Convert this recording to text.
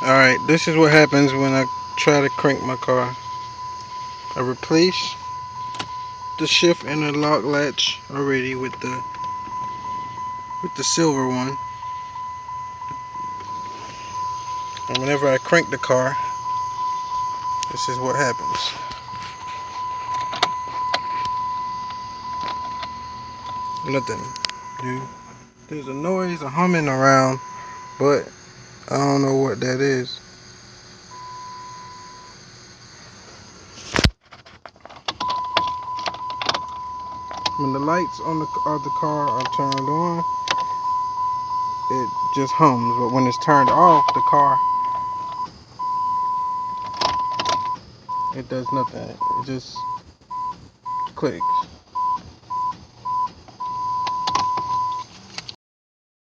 Alright, this is what happens when I try to crank my car. I replace the shift interlock latch already with the silver one. And whenever I crank the car, this is what happens. Nothing. Dude. There's a noise, a humming around, but I don't know what that is. When the lights on the car are turned on, it just hums. But when it's turned off, the car, it does nothing. It just clicks.